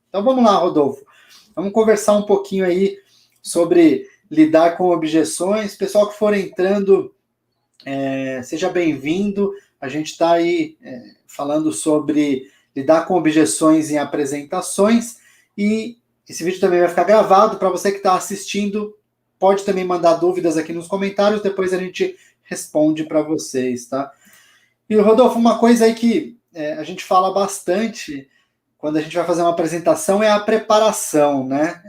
Então vamos lá, Rodolfo. Vamos conversar um pouquinho aí sobre lidar com objeções. Pessoal que for entrando, seja bem-vindo. A gente está aí falando sobre lidar com objeções em apresentações, e esse vídeo também vai ficar gravado. Para você que está assistindo, pode também mandar dúvidas aqui nos comentários, depois a gente responde para vocês, tá? E, Rodolfo, uma coisa aí que a gente fala bastante quando a gente vai fazer uma apresentação é a preparação, né?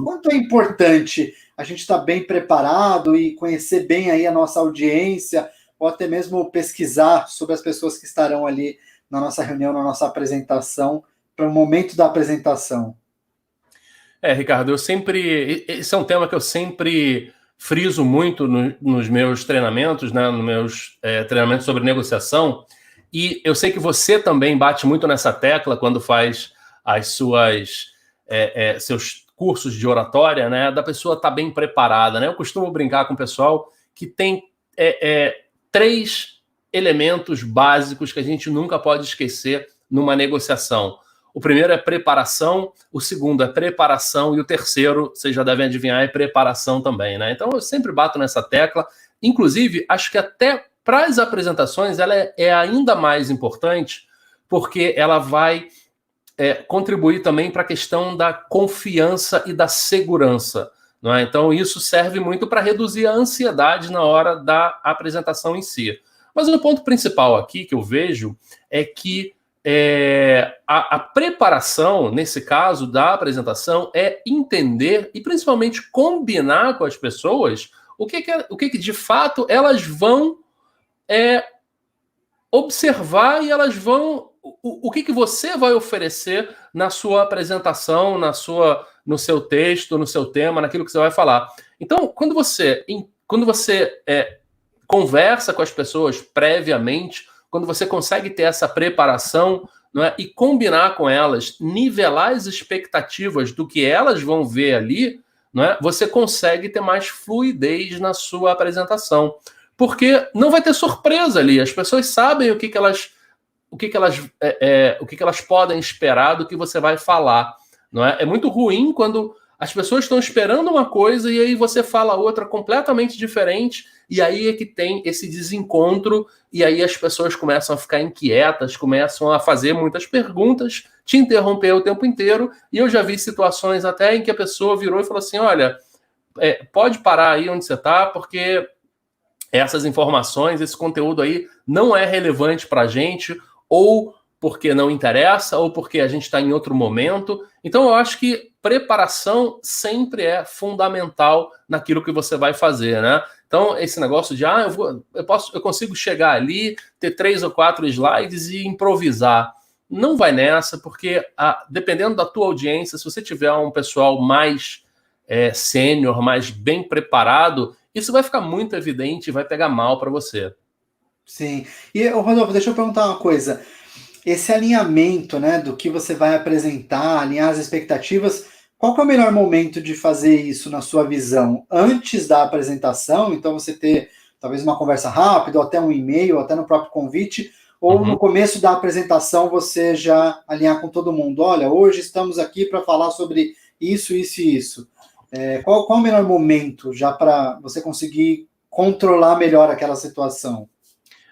Quanto é importante a gente estar bem preparado e conhecer bem aí a nossa audiência, ou até mesmo pesquisar sobre as pessoas que estarão ali na nossa reunião, na nossa apresentação, para o momento da apresentação. Ricardo, esse é um tema que eu sempre friso muito nos meus treinamentos, né, nos meus treinamentos sobre negociação, e eu sei que você também bate muito nessa tecla quando faz seus cursos de oratória, né, da pessoa estar bem preparada, né? Eu costumo brincar com o pessoal que tem 3 elementos básicos que a gente nunca pode esquecer numa negociação. O primeiro é preparação, o segundo é preparação e o terceiro, vocês já devem adivinhar, é preparação também, né? Então eu sempre bato nessa tecla. Inclusive, acho que até para as apresentações ela é ainda mais importante, porque ela vai contribuir também para a questão da confiança e da segurança, não é? Então isso serve muito para reduzir a ansiedade na hora da apresentação em si. Mas o ponto principal aqui que eu vejo é que a preparação, nesse caso, da apresentação é entender e principalmente combinar com as pessoas o que de fato elas vão observar, e elas vão... O que você vai oferecer na sua apresentação, no seu texto, no seu tema, naquilo que você vai falar. Então, quando você conversa com as pessoas previamente, quando você consegue ter essa preparação, não é, e combinar com elas, nivelar as expectativas do que elas vão ver ali, não é, você consegue ter mais fluidez na sua apresentação. Porque não vai ter surpresa ali. As pessoas sabem o que elas podem esperar do que você vai falar. Não é? É muito ruim quando as pessoas estão esperando uma coisa e aí você fala outra completamente diferente, e aí é que tem esse desencontro, e aí as pessoas começam a ficar inquietas, começam a fazer muitas perguntas, te interromper o tempo inteiro, e eu já vi situações até em que a pessoa virou e falou assim, olha, pode parar aí onde você está, porque essas informações, esse conteúdo aí não é relevante para a gente, ou porque não interessa, ou porque a gente está em outro momento. Então, eu acho que preparação sempre é fundamental naquilo que você vai fazer, né? Então, esse negócio de, eu consigo chegar ali, ter 3 ou 4 slides e improvisar. Não vai nessa, porque dependendo da tua audiência, se você tiver um pessoal mais sênior, mais bem preparado, isso vai ficar muito evidente e vai pegar mal para você. Sim. E, Rodolfo, deixa eu perguntar uma coisa. Esse alinhamento, né, do que você vai apresentar, alinhar as expectativas, qual que é o melhor momento de fazer isso na sua visão? Antes da apresentação, então você ter talvez uma conversa rápida, ou até um e-mail, ou até no próprio convite, ou no começo da apresentação você já alinhar com todo mundo? Olha, hoje estamos aqui para falar sobre isso, isso e isso. Qual é o melhor momento já para você conseguir controlar melhor aquela situação?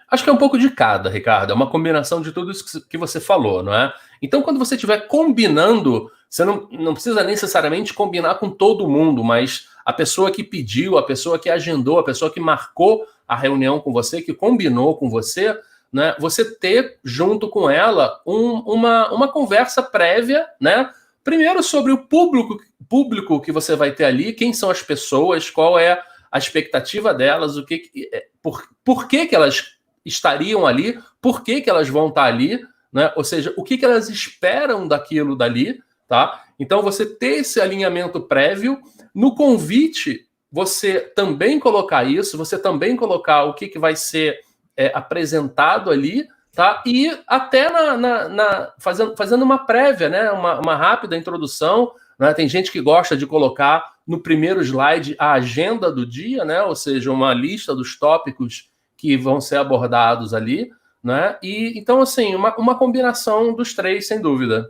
Acho que é um pouco de cada, Ricardo. É uma combinação de tudo isso que você falou, não é? Então, quando você estiver combinando, você não precisa necessariamente combinar com todo mundo, mas a pessoa que pediu, a pessoa que agendou, a pessoa que marcou a reunião com você, que combinou com você, né? Você ter junto com ela uma conversa prévia, né? Primeiro sobre o público que você vai ter ali, quem são as pessoas, qual é a expectativa delas, por que elas estariam ali, por que elas vão estar ali, né? Ou seja, o que elas esperam daquilo dali, tá? Então, você ter esse alinhamento prévio. No convite, você também colocar isso, você também colocar o que vai ser apresentado ali, tá? E até fazendo uma prévia, né? Uma rápida introdução, né? Tem gente que gosta de colocar no primeiro slide a agenda do dia, né? Ou seja, uma lista dos tópicos que vão ser abordados ali, né? E então, assim, uma combinação dos 3, sem dúvida.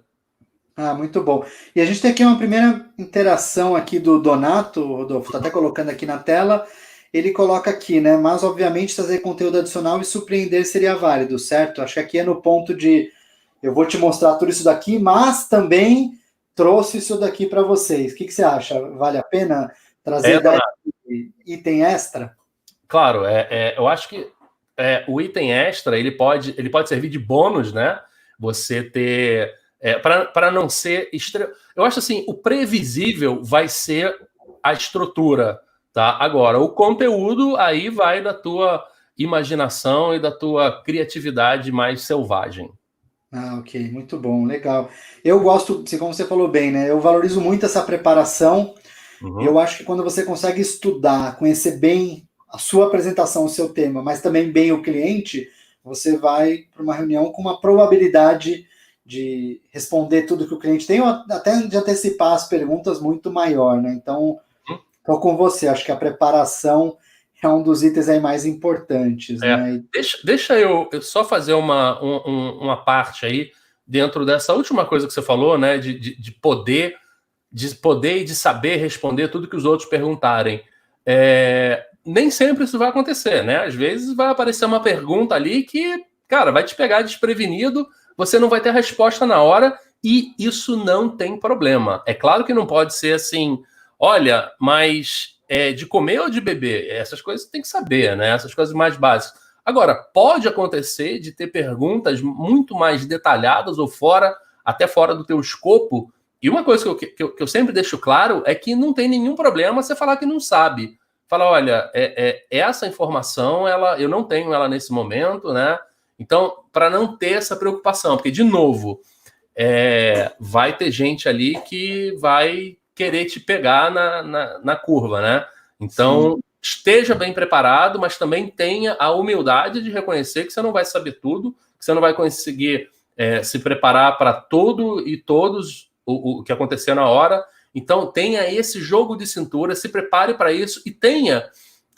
Ah, muito bom. E a gente tem aqui uma primeira interação aqui do Donato, Rodolfo, está até colocando aqui na tela. Ele coloca aqui, né? Mas, obviamente, trazer conteúdo adicional e surpreender seria válido, certo? Acho que aqui é no ponto de eu vou te mostrar tudo isso daqui, mas também trouxe isso daqui para vocês. O que você acha? Vale a pena trazer ideia Donato. de item extra? Claro, eu acho que o item extra ele pode servir de bônus, né? Você ter. Para não ser. Eu acho assim, o previsível vai ser a estrutura, tá? Agora, o conteúdo aí vai da tua imaginação e da tua criatividade mais selvagem. Ah, ok, muito bom, legal. Eu gosto, como você falou bem, né? Eu valorizo muito essa preparação. Eu Uhum. acho que quando você consegue estudar, conhecer bem a sua apresentação, o seu tema, mas também bem o cliente, você vai para uma reunião com uma probabilidade de responder tudo que o cliente tem, ou até de antecipar as perguntas muito maior, né? Então, estou com você, acho que a preparação é um dos itens aí mais importantes, né? Deixa eu só fazer uma parte aí dentro dessa última coisa que você falou, né? De poder e de saber responder tudo que os outros perguntarem. Nem sempre isso vai acontecer, né? Às vezes vai aparecer uma pergunta ali que, cara, vai te pegar desprevenido, você não vai ter a resposta na hora e isso não tem problema. É claro que não pode ser assim, olha, mas de comer ou de beber? Essas coisas você tem que saber, né? Essas coisas mais básicas. Agora, pode acontecer de ter perguntas muito mais detalhadas ou até fora do teu escopo. E uma coisa que eu sempre deixo claro é que não tem nenhum problema você falar que não sabe. Fala, olha, essa informação, eu não tenho ela nesse momento, né? Então, para não ter essa preocupação, porque, de novo, vai ter gente ali que vai querer te pegar na curva, né? Sim. Então, esteja bem preparado, mas também tenha a humildade de reconhecer que você não vai saber tudo, que você não vai conseguir se preparar para tudo e todos o que acontecer na hora. Então, tenha esse jogo de cintura, se prepare para isso e tenha,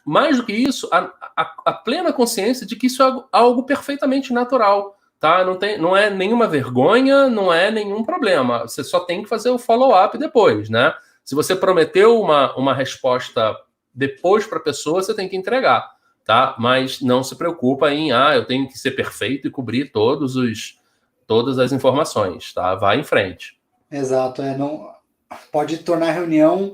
mais do que isso, a plena consciência de que isso é algo perfeitamente natural. Tá? Não é nenhuma vergonha, não é nenhum problema. Você só tem que fazer o follow-up depois, né? Se você prometeu uma resposta depois para a pessoa, você tem que entregar, tá? Mas não se preocupa em, eu tenho que ser perfeito e cobrir todas as informações, tá? Vai em frente. Exato, não pode tornar a reunião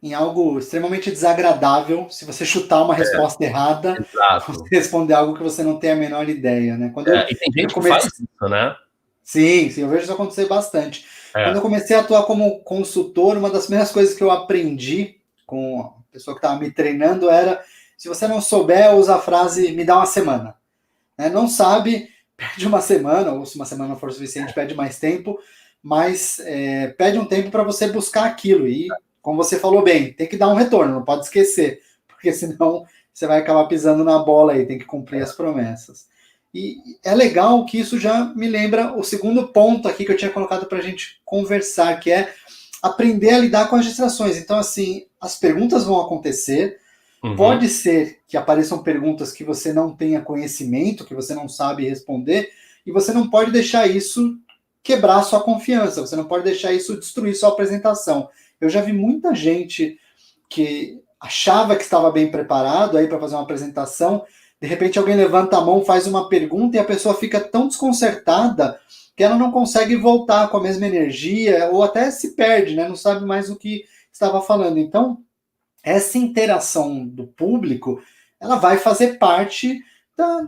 em algo extremamente desagradável se você chutar uma resposta errada, você Exato. responder algo que você não tem a menor ideia, né? E tem Eu gente que faz comecei, isso, né? sim, eu vejo isso acontecer bastante. Quando eu É. comecei a atuar como consultor, uma das primeiras coisas que eu aprendi com a pessoa que estava me treinando era: se você não souber, usa a frase "me dá uma semana". Né? Não sabe, pede uma semana, ou se uma semana não for suficiente, pede mais tempo, mas pede um tempo para você buscar aquilo. E, como você falou bem, tem que dar um retorno, não pode esquecer, porque senão você vai acabar pisando na bola aí, tem que cumprir as promessas. E é legal que isso já me lembra o segundo ponto aqui que eu tinha colocado para a gente conversar, que é aprender a lidar com as distrações. Então, assim, as perguntas vão acontecer, Uhum. pode ser que apareçam perguntas que você não tenha conhecimento, que você não sabe responder, e você não pode deixar isso quebrar sua confiança, você não pode deixar isso destruir sua apresentação. Eu já vi muita gente que achava que estava bem preparado aí para fazer uma apresentação, de repente alguém levanta a mão, faz uma pergunta e a pessoa fica tão desconcertada que ela não consegue voltar com a mesma energia ou até se perde, né? Não sabe mais o que estava falando. Então, essa interação do público, ela vai fazer parte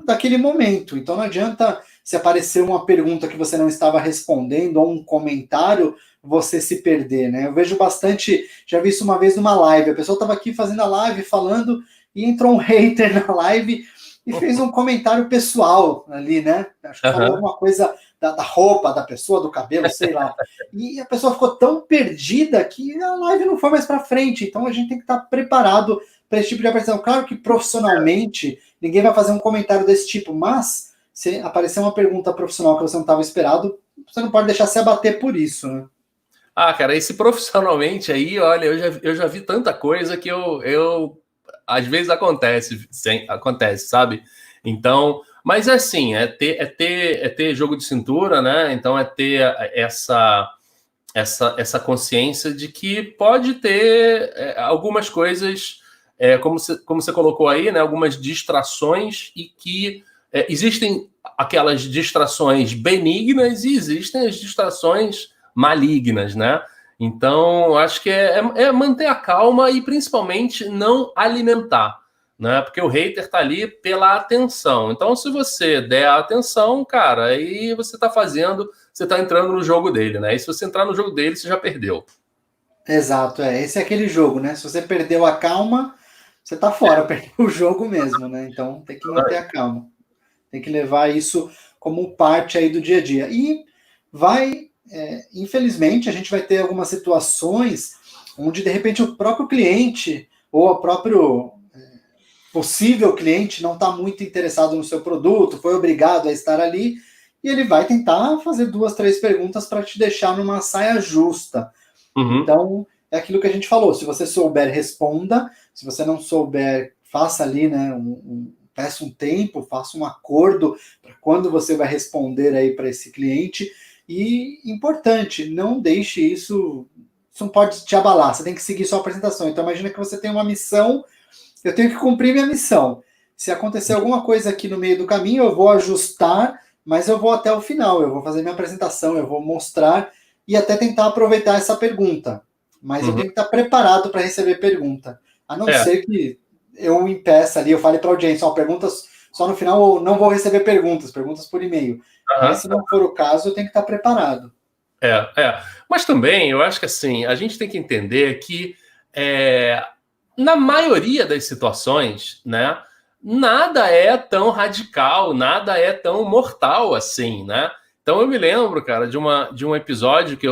daquele momento. Então não adianta se aparecer uma pergunta que você não estava respondendo ou um comentário, você se perder, né? Eu vejo bastante, já vi isso uma vez numa live, a pessoa estava aqui fazendo a live, falando, e entrou um hater na live e fez um comentário pessoal ali, né? Acho que falou Uhum. alguma coisa da roupa da pessoa, do cabelo, sei lá. E a pessoa ficou tão perdida que a live não foi mais para frente. Então a gente tem que estar preparado para esse tipo de apresentação. Claro que profissionalmente ninguém vai fazer um comentário desse tipo, mas se aparecer uma pergunta profissional que você não estava esperado, você não pode deixar se abater por isso, né? Cara, esse profissionalmente aí, olha, eu já vi tanta coisa que eu às vezes acontece, sabe? Então, mas é assim, é ter jogo de cintura, né? Então é ter essa essa consciência de que pode ter algumas coisas, como você colocou aí, né, algumas distrações, e que existem aquelas distrações benignas e existem as distrações malignas, né? Então, acho que é manter a calma e principalmente não alimentar, né? Porque o hater tá ali pela atenção. Então, se você der a atenção, cara, aí você tá entrando no jogo dele, né? E se você entrar no jogo dele, você já perdeu. Exato, esse é aquele jogo, né? Se você perdeu a calma, você tá fora, perdeu o jogo mesmo, né? Então tem que manter a calma. Tem que levar isso como parte aí do dia a dia. E infelizmente, a gente vai ter algumas situações onde, de repente, o próprio cliente ou o próprio possível cliente não está muito interessado no seu produto, foi obrigado a estar ali, e ele vai tentar fazer 2, 3 perguntas para te deixar numa saia justa. Uhum. Então, é aquilo que a gente falou, se você souber, responda, se você não souber, faça ali, né, peça um tempo, faça um acordo para quando você vai responder aí para esse cliente, e importante, não deixe isso não pode te abalar, você tem que seguir sua apresentação. Então, imagina que você tem uma missão, eu tenho que cumprir minha missão. Se acontecer alguma coisa aqui no meio do caminho, eu vou ajustar, mas eu vou até o final, eu vou fazer minha apresentação, eu vou mostrar e até tentar aproveitar essa pergunta. Mas eu tenho que estar preparado para receber pergunta. A não ser que eu impeça ali, eu fale para a audiência, perguntas só no final, ou não vou receber perguntas por e-mail. Mas se não for o caso, eu tenho que estar preparado. Mas também, eu acho que assim, a gente tem que entender que na maioria das situações, né, nada é tão radical, nada é tão mortal assim, né? Então eu me lembro, cara, de um episódio que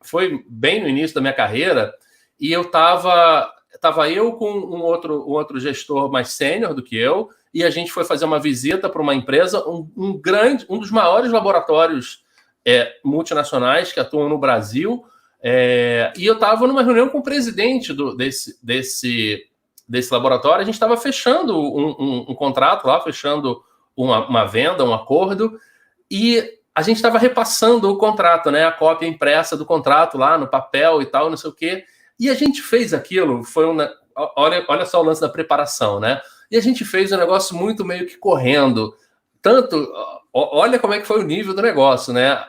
foi bem no início da minha carreira, e tava eu com um outro gestor mais sênior do que eu, e a gente foi fazer uma visita para uma empresa, um dos maiores laboratórios multinacionais que atuam no Brasil, e eu estava numa reunião com o presidente desse laboratório. A gente estava fechando um contrato lá, fechando uma venda, um acordo, e a gente estava repassando o contrato, né, a cópia impressa do contrato lá no papel e tal, não sei o quê. E a gente fez aquilo, olha só o lance da preparação, né? E a gente fez um negócio muito meio que correndo. Olha como é que foi o nível do negócio, né?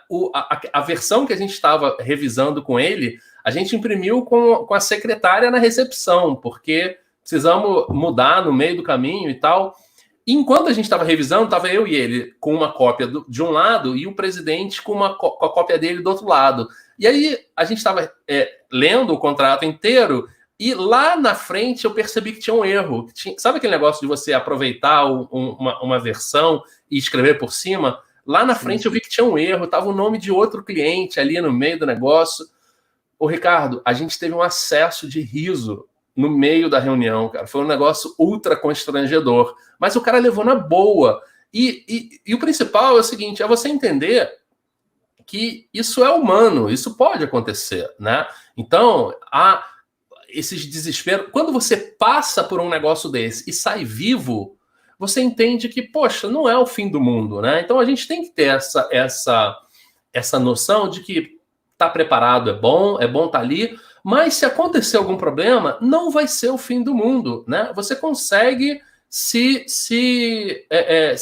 A versão que a gente estava revisando com ele, a gente imprimiu com a secretária na recepção, porque precisamos mudar no meio do caminho e tal. E enquanto a gente estava revisando, estava eu e ele com uma cópia de um lado e o presidente com a cópia dele do outro lado. E aí a gente estava lendo o contrato inteiro, e lá na frente eu percebi que tinha um erro. Sabe aquele negócio de você aproveitar uma versão e escrever por cima? Lá na frente eu vi que tinha um erro, estava o nome de outro cliente ali no meio do negócio. Ô, Ricardo, a gente teve um acesso de riso no meio da reunião, cara. Foi um negócio ultra constrangedor. Mas o cara levou na boa. E o principal é o seguinte, é você entender que isso é humano, isso pode acontecer, né? Então, esses desesperos. Quando você passa por um negócio desse e sai vivo, você entende que, poxa, não é o fim do mundo, né? Então a gente tem que ter essa noção de que tá preparado é bom estar ali, mas se acontecer algum problema, não vai ser o fim do mundo, né? Você consegue se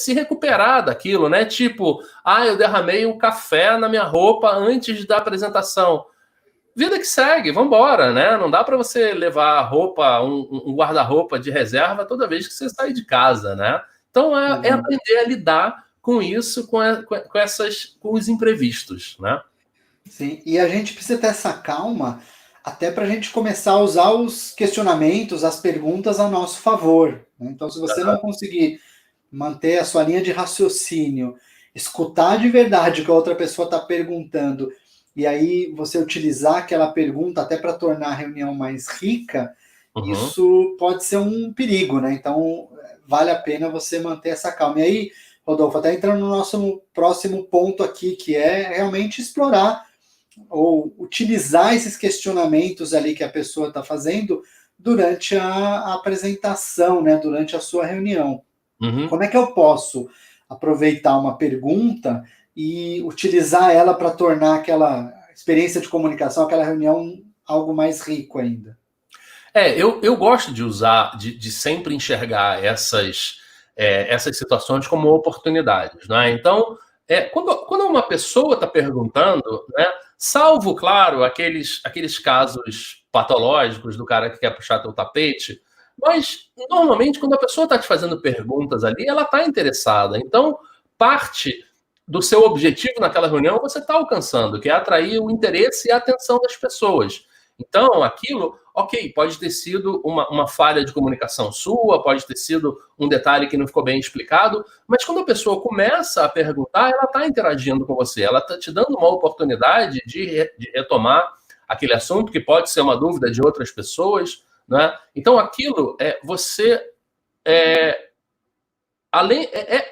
recuperar daquilo, né? Tipo, eu derramei um café na minha roupa antes da apresentação. Vida que segue, vambora, né? Não dá para você levar roupa, um guarda-roupa de reserva toda vez que você sai de casa, né? Então é aprender a lidar com isso, com os imprevistos, né? Sim, e a gente precisa ter essa calma até para a gente começar a usar os questionamentos, as perguntas a nosso favor, né? Então, se você não conseguir manter a sua linha de raciocínio, escutar de verdade o que a outra pessoa está perguntando, e aí você utilizar aquela pergunta até para tornar a reunião mais rica, isso pode ser um perigo, né? Então, vale a pena você manter essa calma. E aí, Rodolfo, até entrando no nosso próximo ponto aqui, que é realmente explorar ou utilizar esses questionamentos ali que a pessoa está fazendo durante a apresentação, né? Durante a sua reunião. Como é que eu posso aproveitar uma pergunta e utilizar ela para tornar experiência de comunicação, aquela reunião, algo mais rico ainda. Eu gosto de usar, de sempre enxergar essas situações como oportunidades, né? Então, quando uma pessoa está perguntando, né, salvo, claro, aqueles casos patológicos do cara que quer puxar teu tapete, mas, normalmente, quando a pessoa está te fazendo perguntas ali, ela está interessada. Então, parte do seu objetivo naquela reunião você está alcançando, que é atrair o interesse e a atenção das pessoas. Então, aquilo, ok, pode ter sido uma falha de comunicação sua, pode ter sido um detalhe que não ficou bem explicado, mas quando a pessoa começa a perguntar, ela está interagindo com você, ela está te dando uma oportunidade de retomar aquele assunto, que pode ser uma dúvida de outras pessoas, né? Então, aquilo,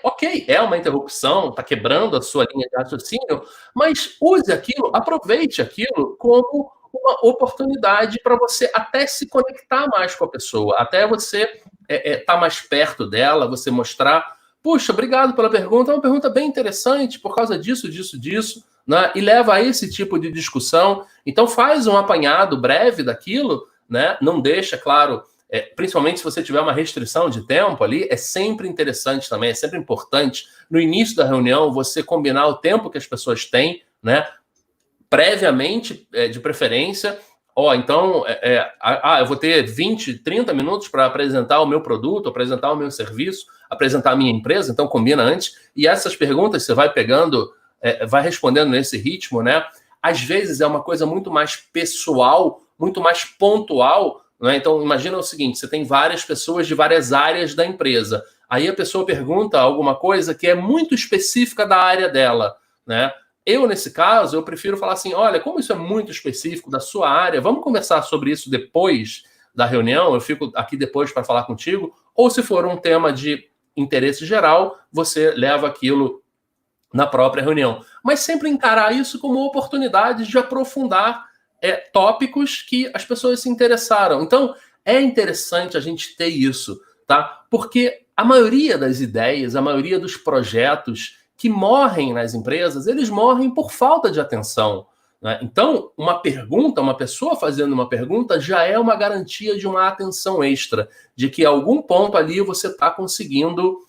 ok, é uma interrupção, está quebrando a sua linha de raciocínio, mas use aquilo, aproveite aquilo como uma oportunidade para você até se conectar mais com a pessoa, até você estar mais perto dela, você mostrar, puxa, obrigado pela pergunta, é uma pergunta bem interessante por causa disso, né? E leva a esse tipo de discussão. Então faz um apanhado breve daquilo, né? Não deixa, claro, principalmente se você tiver uma restrição de tempo ali, é sempre interessante também, é sempre importante, no início da reunião, você combinar o tempo que as pessoas têm, né? Previamente, de preferência, então, eu vou ter 20, 30 minutos para apresentar o meu produto, apresentar o meu serviço, apresentar a minha empresa, então combina antes, e essas perguntas você vai pegando, vai respondendo nesse ritmo, né? Às vezes é uma coisa muito mais pessoal, muito mais pontual, né? Então, imagina o seguinte, você tem várias pessoas de várias áreas da empresa, aí a pessoa pergunta alguma coisa que é muito específica da área dela, né? Nesse caso, eu prefiro falar assim, olha, como isso é muito específico da sua área, vamos conversar sobre isso depois da reunião, eu fico aqui depois para falar contigo, ou se for um tema de interesse geral, você leva aquilo na própria reunião. Mas sempre encarar isso como oportunidade de aprofundar tópicos que as pessoas se interessaram. Então, é interessante a gente ter isso, tá? Porque a maioria das ideias, a maioria dos projetos que morrem nas empresas, eles morrem por falta de atenção, né? Então, uma pessoa fazendo uma pergunta já é uma garantia de uma atenção extra, de que a algum ponto ali você está conseguindo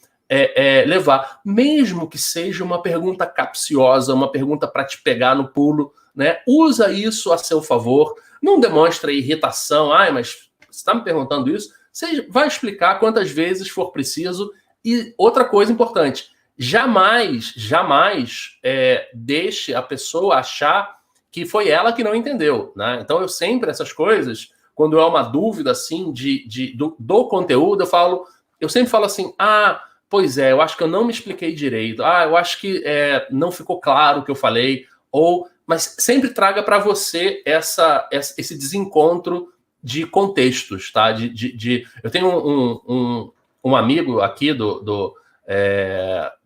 levar, mesmo que seja uma pergunta capciosa, uma pergunta para te pegar no pulo, né? Usa isso a seu favor, não demonstra irritação, mas você está me perguntando isso, você vai explicar quantas vezes for preciso. E outra coisa importante, jamais deixe a pessoa achar que foi ela que não entendeu, né? Então, eu sempre, essas coisas, quando é uma dúvida, assim, do conteúdo, eu sempre falo assim, pois eu acho que eu não me expliquei direito, eu acho que não ficou claro o que eu falei, mas sempre traga para você esse desencontro de contextos, tá? Eu tenho um amigo aqui do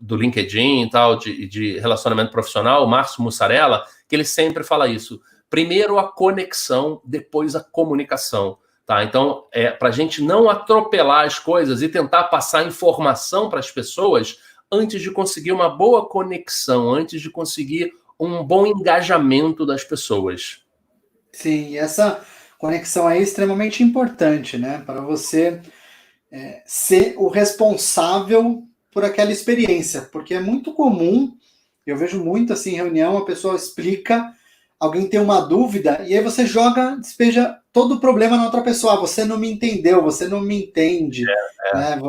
LinkedIn e tal, de relacionamento profissional, o Márcio Mussarella, que ele sempre fala isso. Primeiro a conexão, depois a comunicação. Tá? Então, para a gente não atropelar as coisas e tentar passar informação para as pessoas antes de conseguir uma boa conexão, antes de conseguir um bom engajamento das pessoas. Sim, e essa conexão é extremamente importante, né? Para você ser o responsável por aquela experiência, porque é muito comum, eu vejo muito assim em reunião, a pessoa explica, alguém tem uma dúvida, e aí você despeja todo o problema na outra pessoa. Você não me entendeu, você não me entende, né?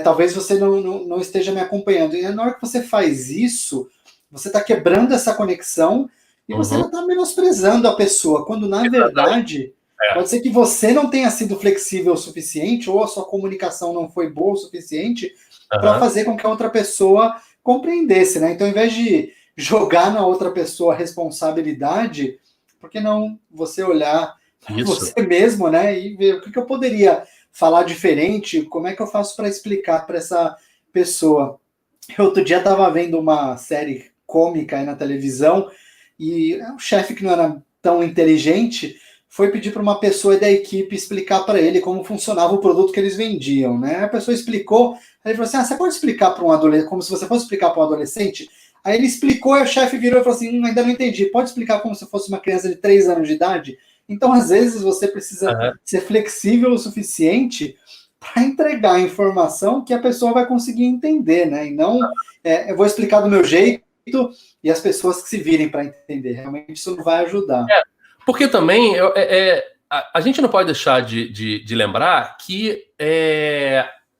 Talvez você não esteja me acompanhando. E na hora que você faz isso, você está quebrando essa conexão e você não está menosprezando a pessoa, quando na verdade pode ser que você não tenha sido flexível o suficiente ou a sua comunicação não foi boa o suficiente para fazer com que a outra pessoa compreendesse, né? Então, ao invés de jogar na outra pessoa a responsabilidade, por que não você olhar para você mesmo, né? E ver o que eu poderia falar diferente, como é que eu faço para explicar para essa pessoa. Outro dia estava vendo uma série cômica aí na televisão e o chefe, que não era tão inteligente, foi pedir para uma pessoa da equipe explicar para ele como funcionava o produto que eles vendiam, né? A pessoa explicou, aí ele falou assim, você pode explicar para um adolescente, como se você fosse explicar para um adolescente, Aí ele explicou e o chefe virou e falou assim, ainda não entendi, pode explicar como se fosse uma criança de 3 anos de idade? Então, às vezes, você precisa ser flexível o suficiente para entregar a informação que a pessoa vai conseguir entender, né? E não, eu vou explicar do meu jeito e as pessoas que se virem para entender. Realmente isso não vai ajudar. Porque também a gente não pode deixar de lembrar que,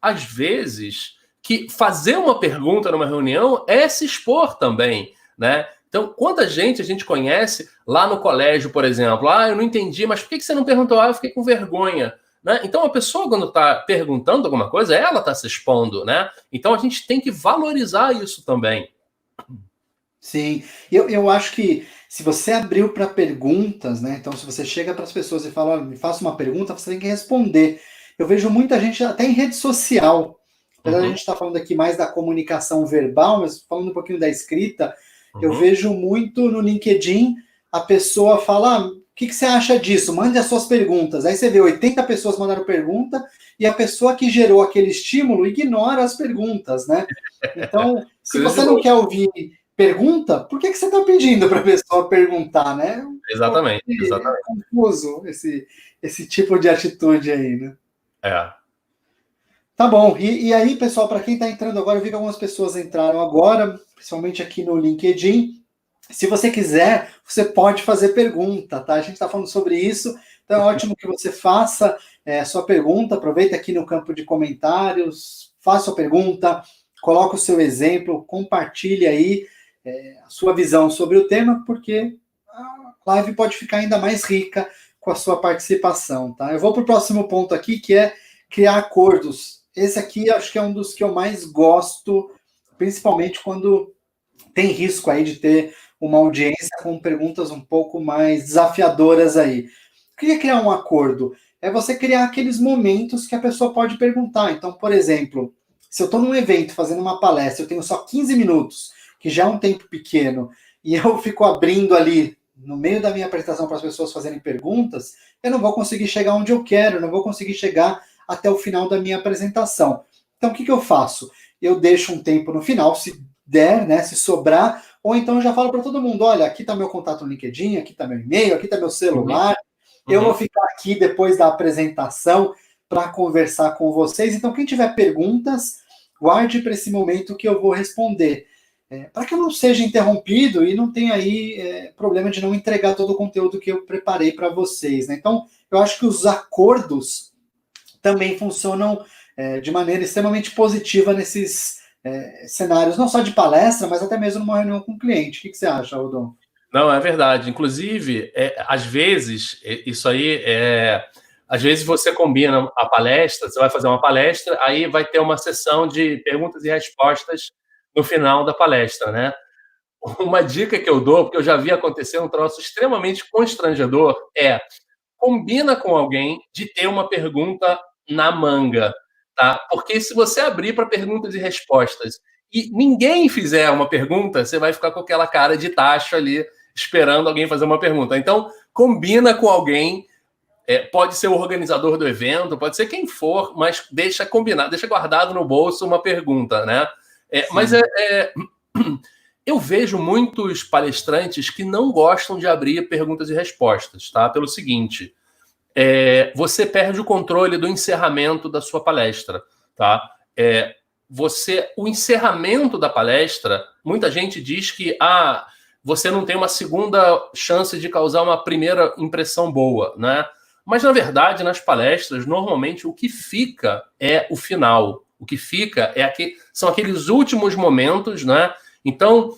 às vezes, que fazer uma pergunta numa reunião é se expor também, né? Então, quanta gente a gente conhece lá no colégio, por exemplo? Eu não entendi, mas por que você não perguntou? Eu fiquei com vergonha. Né? Então, a pessoa, quando está perguntando alguma coisa, ela está se expondo, né? Então, a gente tem que valorizar isso também. Sim, eu acho que se você abriu para perguntas, né? Então, se você chega para as pessoas e fala, olha, me faça uma pergunta, você tem que responder. Eu vejo muita gente, até em rede social, apesar de a gente estar falando aqui mais da comunicação verbal, mas falando um pouquinho da escrita, eu vejo muito no LinkedIn a pessoa fala, o que você acha disso? Mande as suas perguntas. Aí você vê 80 pessoas mandaram pergunta e a pessoa que gerou aquele estímulo ignora as perguntas, né? Então, se você não quer ouvir pergunta, por que você está pedindo para a pessoa perguntar, né? Exatamente. É confuso esse tipo de atitude aí, né? Tá bom. E aí, pessoal, para quem está entrando agora, eu vi que algumas pessoas entraram agora, principalmente aqui no LinkedIn. Se você quiser, você pode fazer pergunta, tá? A gente está falando sobre isso, então é ótimo que você faça sua pergunta, aproveita aqui no campo de comentários, faça sua pergunta, coloque o seu exemplo, compartilhe aí a sua visão sobre o tema, porque a live pode ficar ainda mais rica com a sua participação, tá? Eu vou para o próximo ponto aqui, que é criar acordos. Esse aqui acho que é um dos que eu mais gosto, principalmente quando tem risco aí de ter uma audiência com perguntas um pouco mais desafiadoras aí. O que é criar um acordo? É você criar aqueles momentos que a pessoa pode perguntar. Então, por exemplo, se eu estou num evento fazendo uma palestra, eu tenho só 15 minutos, que já é um tempo pequeno, e eu fico abrindo ali no meio da minha apresentação para as pessoas fazerem perguntas, eu não vou conseguir chegar onde eu quero, eu não vou conseguir chegar até o final da minha apresentação. Então, o que eu faço? Eu deixo um tempo no final, se der, né, se sobrar, ou então eu já falo para todo mundo, olha, aqui está meu contato no LinkedIn, aqui está meu e-mail, aqui está meu celular, eu vou ficar aqui depois da apresentação para conversar com vocês. Então, quem tiver perguntas, guarde para esse momento que eu vou responder. Para que eu não seja interrompido e não tenha aí problema de não entregar todo o conteúdo que eu preparei para vocês, né? Então, eu acho que os acordos também funcionam de maneira extremamente positiva nesses cenários, não só de palestra, mas até mesmo numa reunião com o cliente. O que você acha, Rodolfo? Não, é verdade. Inclusive, às vezes, isso aí às vezes você combina a palestra, você vai fazer uma palestra, aí vai ter uma sessão de perguntas e respostas no final da palestra, né? Uma dica que eu dou, porque eu já vi acontecer um troço extremamente constrangedor, combina com alguém de ter uma pergunta na manga, tá? Porque se você abrir para perguntas e respostas e ninguém fizer uma pergunta, você vai ficar com aquela cara de tacho ali, esperando alguém fazer uma pergunta. Então, combina com alguém, pode ser o organizador do evento, pode ser quem for, mas deixa combinado, deixa guardado no bolso uma pergunta, né? Mas eu vejo muitos palestrantes que não gostam de abrir perguntas e respostas, tá? Pelo seguinte, você perde o controle do encerramento da sua palestra, tá? O encerramento da palestra, muita gente diz que você não tem uma segunda chance de causar uma primeira impressão boa, né? Mas, na verdade, nas palestras, normalmente, o que fica é o final. O que fica são aqueles últimos momentos, né? Então,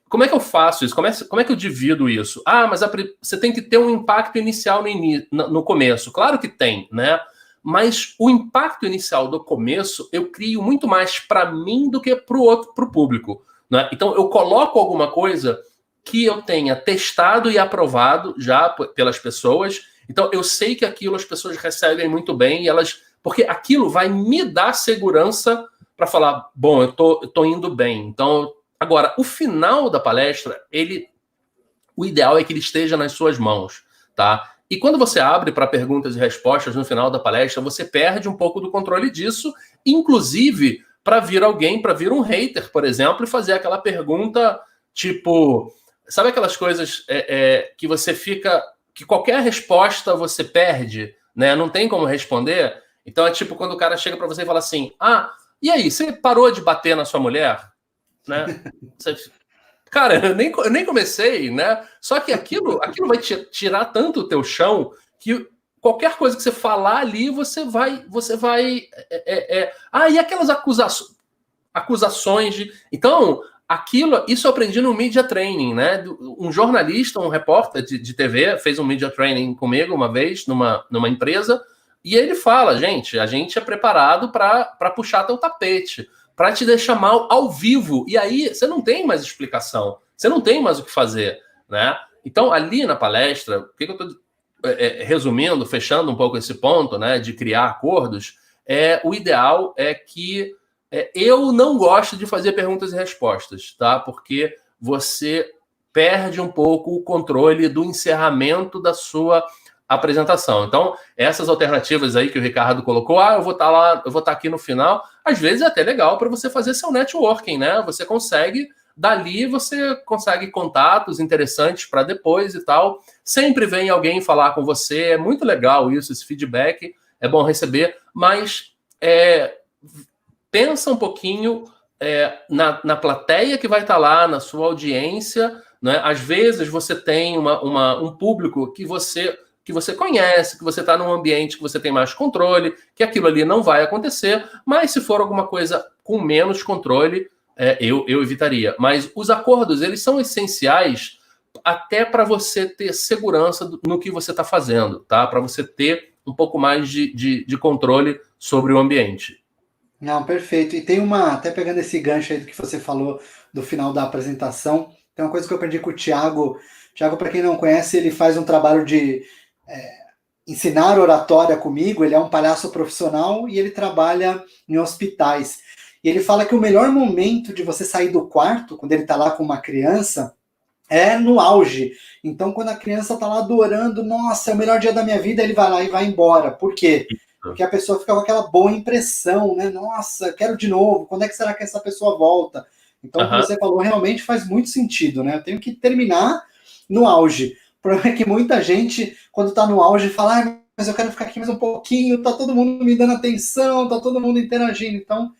como é que eu faço isso? Como é que eu divido isso? Mas você tem que ter um impacto inicial no começo. Claro que tem, né? Mas o impacto inicial do começo eu crio muito mais para mim do que para o público, né? Então, eu coloco alguma coisa que eu tenha testado e aprovado já pelas pessoas. Então, eu sei que aquilo as pessoas recebem muito bem, porque aquilo vai me dar segurança para falar, bom, eu tô indo bem. Então, agora, o final da palestra, o ideal é que ele esteja nas suas mãos, tá? E quando você abre para perguntas e respostas no final da palestra, você perde um pouco do controle disso, inclusive para vir alguém, para vir um hater, por exemplo, e fazer aquela pergunta tipo, sabe aquelas coisas que você fica, que qualquer resposta você perde, né? Não tem como responder. Então é tipo quando o cara chega para você e fala assim, e aí, você parou de bater na sua mulher? Né? Você, cara, eu nem comecei, né? Só que aquilo vai tirar tanto o teu chão que qualquer coisa que você falar ali, você vai. E aquelas acusações de. Então, isso eu aprendi no Media Training, né? Um jornalista, um repórter de TV, fez um Media Training comigo uma vez, numa empresa, e ele fala, gente, a gente é preparado para puxar teu tapete, para te deixar mal ao vivo. E aí você não tem mais explicação, você não tem mais o que fazer, né? Então, ali na palestra, o que eu estou resumindo, fechando um pouco esse ponto, né, de criar acordos, o ideal é que eu não gosto de fazer perguntas e respostas, tá? Porque você perde um pouco o controle do encerramento da sua apresentação. Então, essas alternativas aí que o Ricardo colocou, eu vou estar lá, eu vou estar aqui no final, às vezes é até legal para você fazer seu networking, né? Você consegue, dali você consegue contatos interessantes para depois e tal. Sempre vem alguém falar com você, é muito legal isso, esse feedback, é bom receber, mas pensa um pouquinho na plateia que vai estar lá, na sua audiência, né? Às vezes você tem um público que você conhece, que você está num ambiente que você tem mais controle, que aquilo ali não vai acontecer, mas se for alguma coisa com menos controle, eu evitaria. Mas os acordos, eles são essenciais até para você ter segurança no que você está fazendo, tá? Para você ter um pouco mais de controle sobre o ambiente. Não, perfeito. E tem até pegando esse gancho aí do que você falou do final da apresentação, tem uma coisa que eu aprendi com o Thiago. Thiago, para quem não conhece, ele faz um trabalho de ensinar oratória comigo, ele é um palhaço profissional e ele trabalha em hospitais. E ele fala que o melhor momento de você sair do quarto, quando ele está lá com uma criança, é no auge. Então, quando a criança está lá adorando, nossa, é o melhor dia da minha vida, ele vai lá e vai embora. Por quê? Porque a pessoa fica com aquela boa impressão, né? Nossa, quero de novo, quando é que será que essa pessoa volta? Então, o que você falou realmente faz muito sentido, né? Eu tenho que terminar no auge. O problema é que muita gente, quando está no auge, fala, mas eu quero ficar aqui mais um pouquinho, tá todo mundo me dando atenção, tá todo mundo interagindo. Então,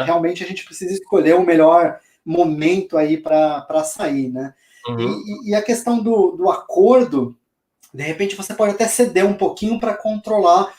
realmente a gente precisa escolher o melhor momento aí para sair, né? E a questão do acordo, de repente você pode até ceder um pouquinho para controlar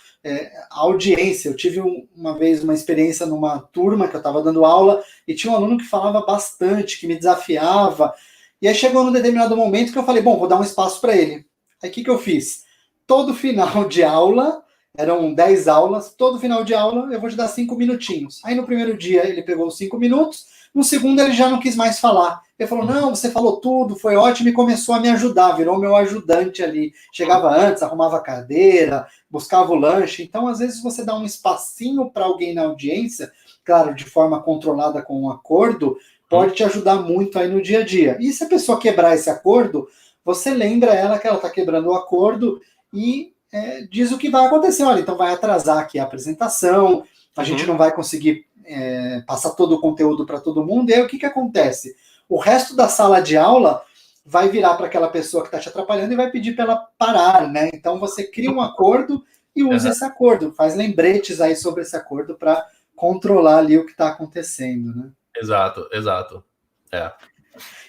a audiência. Eu tive uma vez uma experiência numa turma que eu estava dando aula e tinha um aluno que falava bastante, que me desafiava. E aí chegou num determinado momento que eu falei, bom, vou dar um espaço para ele. Aí o que eu fiz? Todo final de aula, eram 10 aulas, todo final de aula eu vou te dar 5 minutinhos. Aí no primeiro dia ele pegou os 5 minutos, no segundo ele já não quis mais falar. Ele falou, não, você falou tudo, foi ótimo, e começou a me ajudar, virou meu ajudante ali. Chegava antes, arrumava a cadeira, buscava o lanche. Então, às vezes, você dá um espacinho para alguém na audiência, claro, de forma controlada com um acordo, pode te ajudar muito aí no dia a dia. E se a pessoa quebrar esse acordo, você lembra ela que ela está quebrando o acordo e diz o que vai acontecer. Olha, então vai atrasar aqui a apresentação, a gente não vai conseguir passar todo o conteúdo para todo mundo. E aí o que acontece? O resto da sala de aula vai virar para aquela pessoa que está te atrapalhando e vai pedir para ela parar, né? Então você cria um acordo e usa esse acordo, faz lembretes aí sobre esse acordo para controlar ali o que está acontecendo, né? Exato.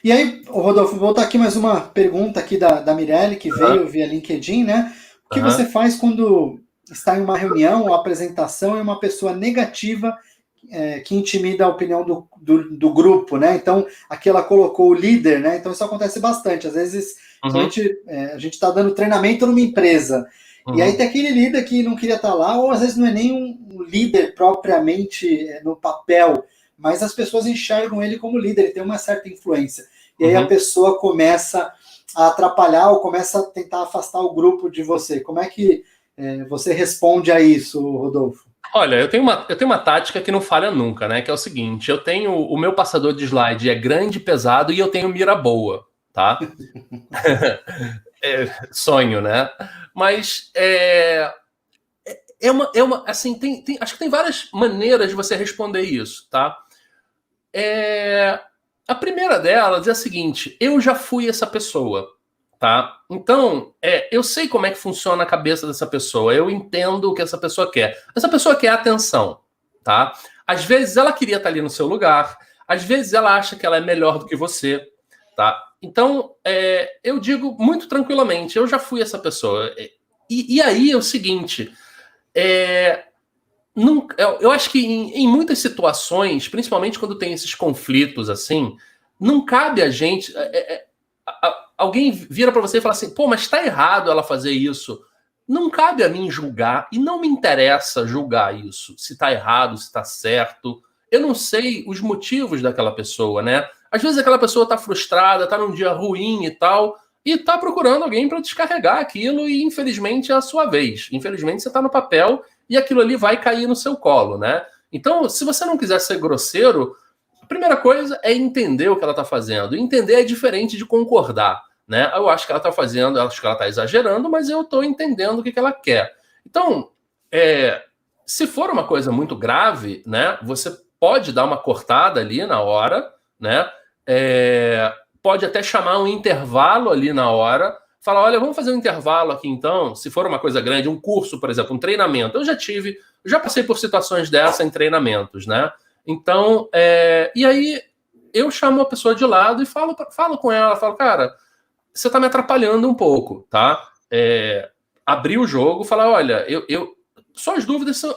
E aí, Rodolfo, vou voltar aqui mais uma pergunta aqui da Mirelle, que veio via LinkedIn, né? O que você faz quando está em uma reunião ou apresentação e uma pessoa negativa que intimida a opinião do grupo, né? Então, aqui ela colocou o líder, né? Então, isso acontece bastante. Às vezes, a gente está dando treinamento numa empresa, e aí tem aquele líder que não queria estar lá, ou às vezes não é nem um líder propriamente no papel, mas as pessoas enxergam ele como líder, ele tem uma certa influência. E aí a pessoa começa a atrapalhar ou começa a tentar afastar o grupo de você. Como é que você responde a isso, Rodolfo? Olha, eu tenho uma tática que não falha nunca, né? Que é o seguinte: eu tenho o meu passador de slide é grande, pesado e eu tenho mira boa, tá? Sonho, né? Mas assim, acho que tem várias maneiras de você responder isso, tá? A primeira delas é a seguinte: eu já fui essa pessoa, tá? Então, eu sei como é que funciona a cabeça dessa pessoa, eu entendo o que essa pessoa quer. Essa pessoa quer atenção, tá? Às vezes ela queria estar ali no seu lugar, às vezes ela acha que ela é melhor do que você, tá? Então, eu digo muito tranquilamente, eu já fui essa pessoa. E aí é o seguinte, eu acho que em muitas situações, principalmente quando tem esses conflitos assim, não cabe a gente. Alguém vira para você e fala assim: pô, mas está errado ela fazer isso. Não cabe a mim julgar, e não me interessa julgar isso, se está errado, se está certo. Eu não sei os motivos daquela pessoa, né? Às vezes aquela pessoa está frustrada, está num dia ruim e tal, e está procurando alguém para descarregar aquilo, e infelizmente é a sua vez. Infelizmente você está no papel e aquilo ali vai cair no seu colo, né? Então, se você não quiser ser grosseiro, a primeira coisa é entender o que ela está fazendo. Entender é diferente de concordar, né? Eu acho que ela está fazendo, eu acho que ela está exagerando, mas eu estou entendendo o que ela quer. Então, se for uma coisa muito grave, né? Você pode dar uma cortada ali na hora, né? Pode até chamar um intervalo ali na hora. Falar, olha, vamos fazer um intervalo aqui então, se for uma coisa grande, um curso, por exemplo, um treinamento. Eu já passei por situações dessa em treinamentos, né? Então, e aí eu chamo a pessoa de lado e falo com ela, falo, cara, você está me atrapalhando um pouco, tá? Abrir o jogo, falar, olha, só as dúvidas são...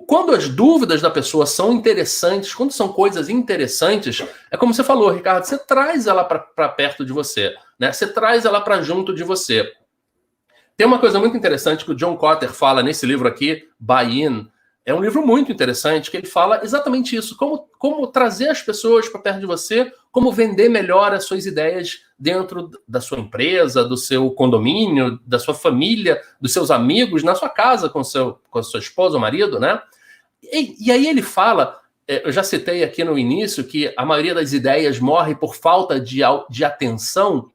Quando as dúvidas da pessoa são interessantes, quando são coisas interessantes, é como você falou, Ricardo, você traz ela para perto de você, né? Você traz ela para junto de você. Tem uma coisa muito interessante que o John Kotter fala nesse livro aqui, Buy-in. É um livro muito interessante que ele fala exatamente isso, como trazer as pessoas para perto de você, como vender melhor as suas ideias dentro da sua empresa, do seu condomínio, da sua família, dos seus amigos, na sua casa com a sua esposa ou marido, né? E aí ele fala, eu já citei aqui no início, que a maioria das ideias morre por falta de atenção.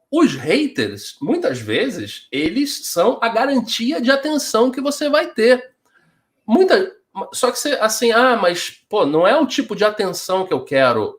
Os haters, muitas vezes, eles são a garantia de atenção que você vai ter. Só que você, assim, mas, pô, não é o tipo de atenção que eu quero.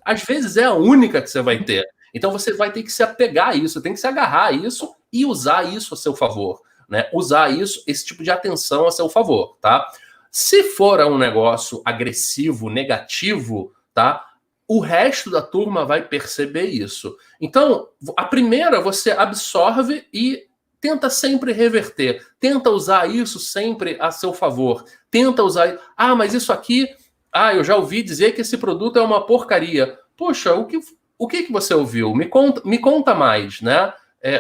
Às vezes é a única que você vai ter. Então você vai ter que se apegar a isso, tem que se agarrar a isso e usar isso a seu favor, né? Usar esse tipo de atenção a seu favor, tá? Se for um negócio agressivo, negativo, tá? O resto da turma vai perceber isso. Então, a primeira você absorve e tenta sempre reverter. Tenta usar isso sempre a seu favor. Tenta usar... mas isso aqui... eu já ouvi dizer que esse produto é uma porcaria. Poxa, o que você ouviu? Me conta mais, né?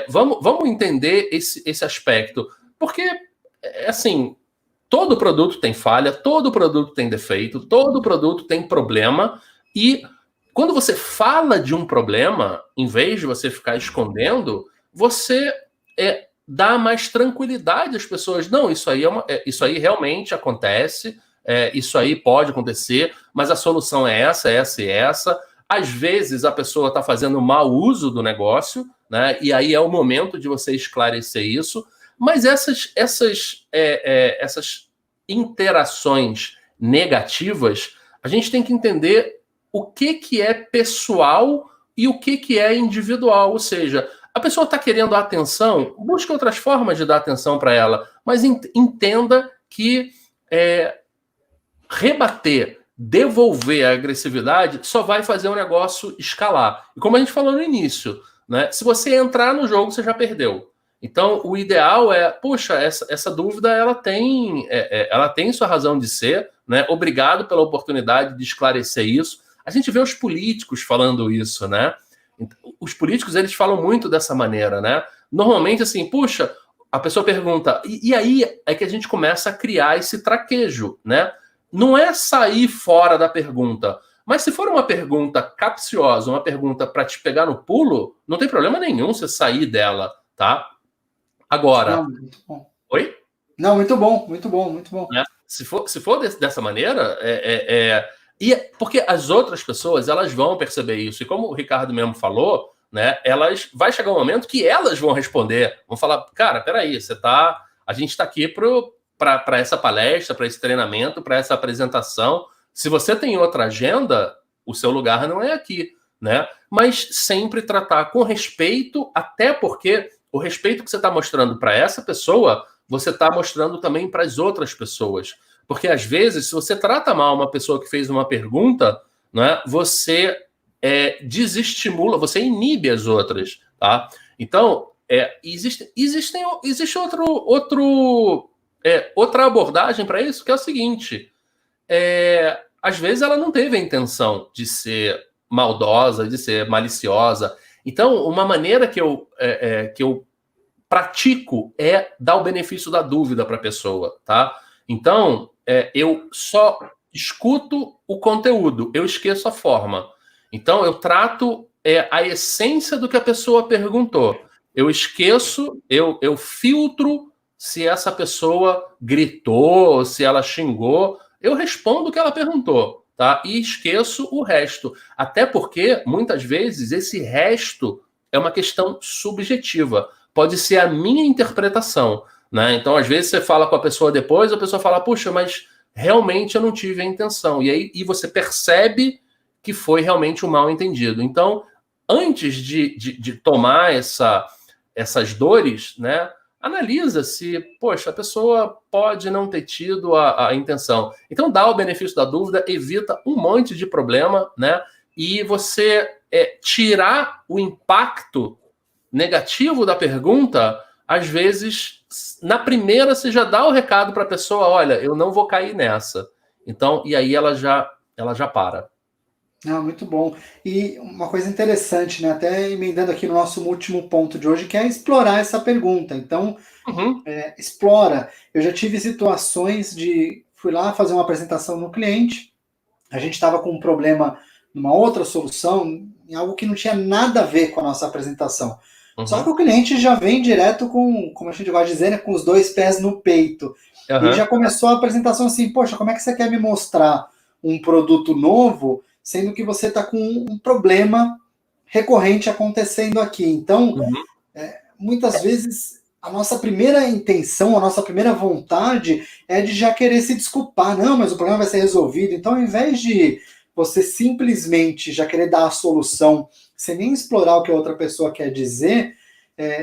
Vamos entender esse aspecto. Porque, assim, todo produto tem falha, todo produto tem defeito, todo produto tem problema. E quando você fala de um problema, em vez de você ficar escondendo, você dá mais tranquilidade às pessoas. Não, isso aí realmente acontece, isso aí pode acontecer, mas a solução é essa, essa e essa. Às vezes a pessoa está fazendo mau uso do negócio, né? E aí é o momento de você esclarecer isso. Mas essas interações negativas, a gente tem que entender o que é pessoal e o que é individual. Ou seja, a pessoa está querendo a atenção, busque outras formas de dar atenção para ela, mas entenda que rebater, devolver a agressividade só vai fazer o negócio escalar. E como a gente falou no início, né, se você entrar no jogo, você já perdeu. Então, o ideal puxa, essa dúvida ela tem sua razão de ser, né? Obrigado pela oportunidade de esclarecer isso. A gente vê os políticos falando isso, né? Os políticos, eles falam muito dessa maneira, né? Normalmente, assim, puxa, a pessoa pergunta, e aí é que a gente começa a criar esse traquejo, né? Não é sair fora da pergunta, mas se for uma pergunta capciosa, uma pergunta para te pegar no pulo, não tem problema nenhum você sair dela, tá? Agora... Não, muito bom. Oi? Não, muito bom, muito bom, muito bom. Se for dessa maneira, porque as outras pessoas, elas vão perceber isso. E como o Ricardo mesmo falou, né, vai chegar um momento que elas vão responder, vão falar, cara, peraí, a gente está aqui para essa palestra, para esse treinamento, para essa apresentação. Se você tem outra agenda, o seu lugar não é aqui, né? Mas sempre tratar com respeito, até porque o respeito que você está mostrando para essa pessoa, você está mostrando também para as outras pessoas. Porque, às vezes, se você trata mal uma pessoa que fez uma pergunta, né, você desestimula, você inibe as outras, tá? Então, existe outra abordagem para isso, que é o seguinte, às vezes ela não teve a intenção de ser maldosa, de ser maliciosa. Então, uma maneira que eu pratico é dar o benefício da dúvida para a pessoa, tá? Então, eu só escuto o conteúdo, eu esqueço a forma. Então, eu trato a essência do que a pessoa perguntou. Eu esqueço, eu filtro se essa pessoa gritou, se ela xingou. Eu respondo o que ela perguntou, tá? E esqueço o resto. Até porque, muitas vezes, esse resto é uma questão subjetiva. Pode ser a minha interpretação, né? Então, às vezes, você fala com a pessoa depois, a pessoa fala, puxa, mas realmente eu não tive a intenção. E você percebe que foi realmente um mal entendido. Então, antes de tomar essas dores, né, analisa se, poxa, a pessoa pode não ter tido a intenção. Então, dá o benefício da dúvida, evita um monte de problema, né? E você tirar o impacto negativo da pergunta, às vezes, na primeira você já dá o recado para a pessoa, olha, eu não vou cair nessa. Então, e aí ela já para. Ah, muito bom. E uma coisa interessante, né? Até emendando aqui no nosso último ponto de hoje, que é explorar essa pergunta. Então, explora. Eu já tive situações fui lá fazer uma apresentação no cliente, a gente estava com um problema numa outra solução, em algo que não tinha nada a ver com a nossa apresentação. Só que o cliente já vem direto com, como a gente gosta de dizer, né, com os 2 pés no peito. E já começou a apresentação assim, poxa, como é que você quer me mostrar um produto novo, sendo que você está com um problema recorrente acontecendo aqui? Então, muitas vezes, a nossa primeira intenção, a nossa primeira vontade é de já querer se desculpar. Não, mas o problema vai ser resolvido. Então, ao invés de você simplesmente já querer dar a solução, sem nem explorar o que a outra pessoa quer dizer,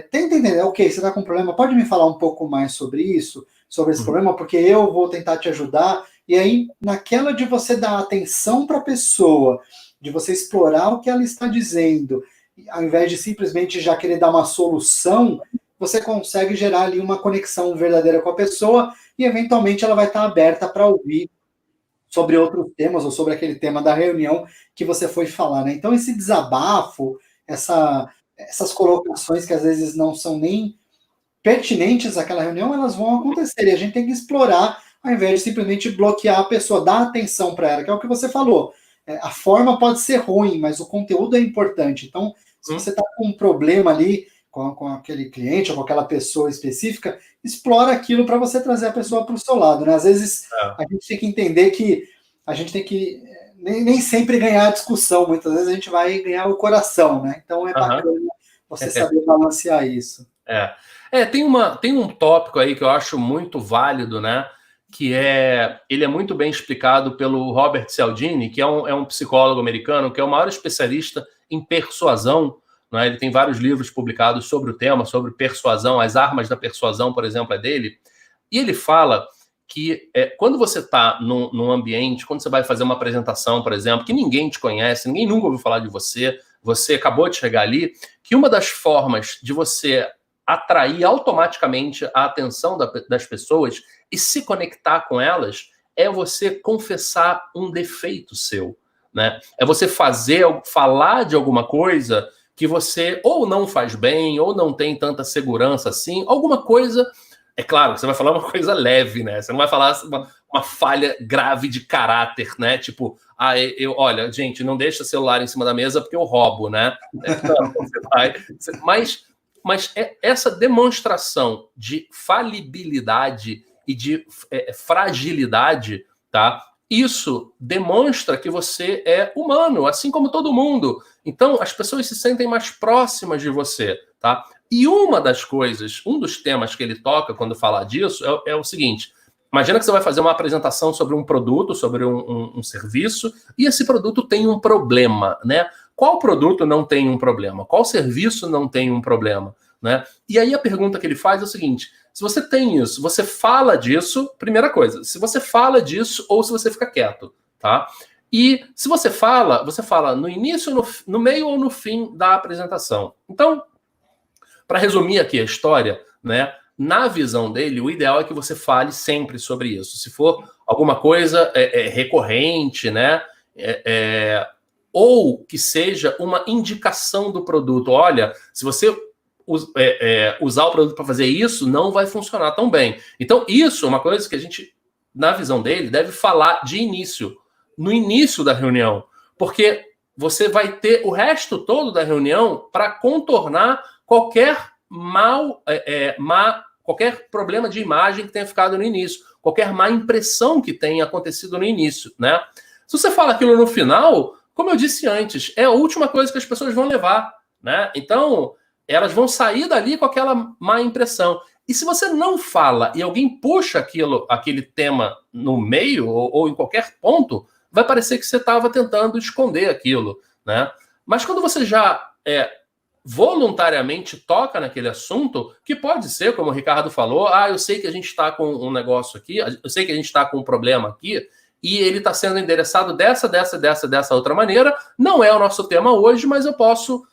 tenta entender, ok, você está com um problema, pode me falar um pouco mais sobre isso, sobre esse problema, porque eu vou tentar te ajudar. E aí, naquela de você dar atenção para a pessoa, de você explorar o que ela está dizendo, ao invés de simplesmente já querer dar uma solução, você consegue gerar ali uma conexão verdadeira com a pessoa e, eventualmente, ela vai estar aberta para ouvir sobre outros temas ou sobre aquele tema da reunião que você foi falar, né? Então, esse desabafo, essas colocações que às vezes não são nem pertinentes àquela reunião, elas vão acontecer e a gente tem que explorar, ao invés de simplesmente bloquear a pessoa, dar atenção para ela, que é o que você falou. A forma pode ser ruim, mas o conteúdo é importante. Então, se você está com um problema ali com aquele cliente ou com aquela pessoa específica, explora aquilo para você trazer a pessoa para o seu lado, né? Às vezes a gente tem que entender que a gente tem que nem sempre ganhar a discussão, muitas vezes a gente vai ganhar o coração, né? Então é bacana você saber balancear isso. Tem um tópico aí que eu acho muito válido, né? Que ele é muito bem explicado pelo Robert Cialdini, que é um psicólogo americano, que é o maior especialista em persuasão, né? Ele tem vários livros publicados sobre o tema, sobre persuasão, as armas da persuasão, por exemplo, é dele. E ele fala que quando você está num ambiente, quando você vai fazer uma apresentação, por exemplo, que ninguém te conhece, ninguém nunca ouviu falar de você, você acabou de chegar ali, que uma das formas de você atrair automaticamente a atenção das pessoas e se conectar com elas é você confessar um defeito seu, né? É você falar de alguma coisa que você ou não faz bem, ou não tem tanta segurança assim, alguma coisa. É claro, você vai falar uma coisa leve, né? Você não vai falar uma falha grave de caráter, né? Tipo, olha, gente, não deixa o celular em cima da mesa porque eu roubo, né? Então, mas essa demonstração de falibilidade e de fragilidade, tá? isso demonstra que você é humano, assim como todo mundo. Então, as pessoas se sentem mais próximas de você, tá? E uma das coisas, um dos temas que ele toca quando fala disso é o seguinte: imagina que você vai fazer uma apresentação sobre um produto, sobre um serviço, e esse produto tem um problema, né? Qual produto não tem um problema? Qual serviço não tem um problema, né? E aí a pergunta que ele faz é o seguinte: se você tem isso, você fala disso, primeira coisa, se você fala disso ou se você fica quieto, tá? E se você fala no início, no meio ou no fim da apresentação. Então, para resumir aqui a história, né? Na visão dele, o ideal é que você fale sempre sobre isso. Se for alguma coisa recorrente, né? Ou que seja uma indicação do produto. Olha, se você usar o produto para fazer isso, não vai funcionar tão bem. Então, isso é uma coisa que a gente, na visão dele, deve falar de início, no início da reunião, porque você vai ter o resto todo da reunião para contornar qualquer qualquer problema de imagem que tenha ficado no início, qualquer má impressão que tenha acontecido no início, né? Se você fala aquilo no final, como eu disse antes, é a última coisa que as pessoas vão levar, né? Então, elas vão sair dali com aquela má impressão. E se você não fala e alguém puxa aquele tema no meio ou em qualquer ponto, vai parecer que você estava tentando esconder aquilo, né? Mas quando você já voluntariamente toca naquele assunto, que pode ser, como o Ricardo falou, eu sei que a gente está com um negócio aqui, eu sei que a gente está com um problema aqui, e ele está sendo endereçado dessa outra maneira, não é o nosso tema hoje, mas eu posso...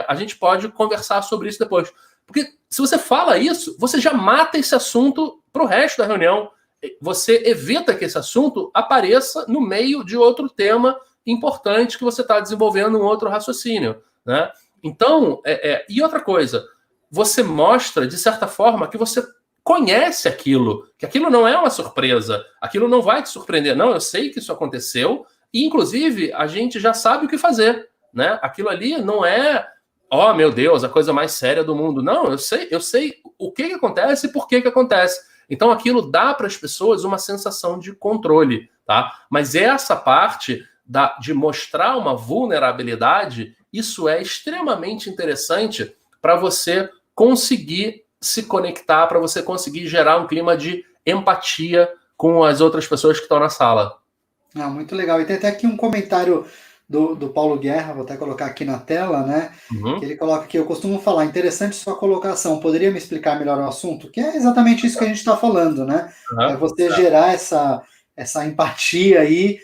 a gente pode conversar sobre isso depois. Porque se você fala isso, você já mata esse assunto para o resto da reunião. Você evita que esse assunto apareça no meio de outro tema importante que você está desenvolvendo um outro raciocínio, né? Então, e outra coisa, você mostra, de certa forma, que você conhece aquilo, que aquilo não é uma surpresa, aquilo não vai te surpreender. Não, eu sei que isso aconteceu, e inclusive a gente já sabe o que fazer, né? Aquilo ali não é, meu Deus, a coisa mais séria do mundo. Não, eu sei o que acontece e por que acontece. Então aquilo dá para as pessoas uma sensação de controle, tá? Mas essa parte de mostrar uma vulnerabilidade, isso é extremamente interessante para você conseguir se conectar, para você conseguir gerar um clima de empatia com as outras pessoas que estão na sala. Muito legal. E tem até aqui um comentário do Paulo Guerra, vou até colocar aqui na tela, né? Uhum. Que ele coloca aqui: eu costumo falar, interessante sua colocação, poderia me explicar melhor o assunto? Que é exatamente isso que a gente está falando, né? É você gerar essa empatia aí.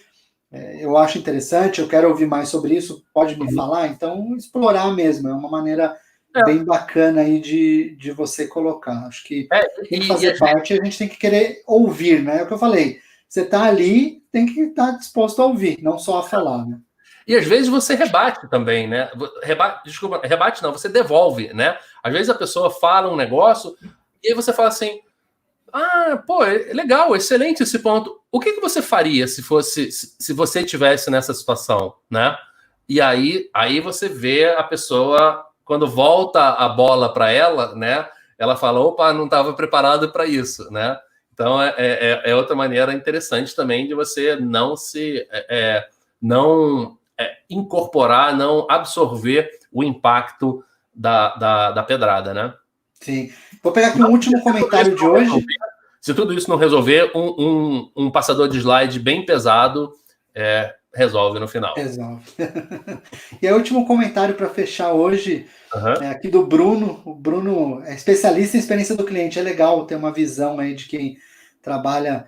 Eu acho interessante, eu quero ouvir mais sobre isso, pode me falar? Então, explorar mesmo, é uma maneira bem bacana aí de você colocar. Acho que tem que fazer parte, a gente tem que querer ouvir, né? É o que eu falei, você está ali, tem que estar disposto a ouvir, não só a falar, né? E às vezes você rebate também, né? Rebate não, você devolve, né? Às vezes a pessoa fala um negócio e aí você fala assim: pô, é legal, excelente esse ponto. O que você faria se você estivesse nessa situação, né? E aí você vê a pessoa, quando volta a bola para ela, né? Ela fala: opa, não estava preparado para isso, né? Então é outra maneira interessante também de você não incorporar, não absorver o impacto da pedrada, né? Sim. Vou pegar aqui um último comentário de hoje. Se tudo isso não resolver, um passador de slide bem pesado resolve no final. Resolve. E o último comentário para fechar hoje é aqui do Bruno. O Bruno é especialista em experiência do cliente. É legal ter uma visão aí de quem trabalha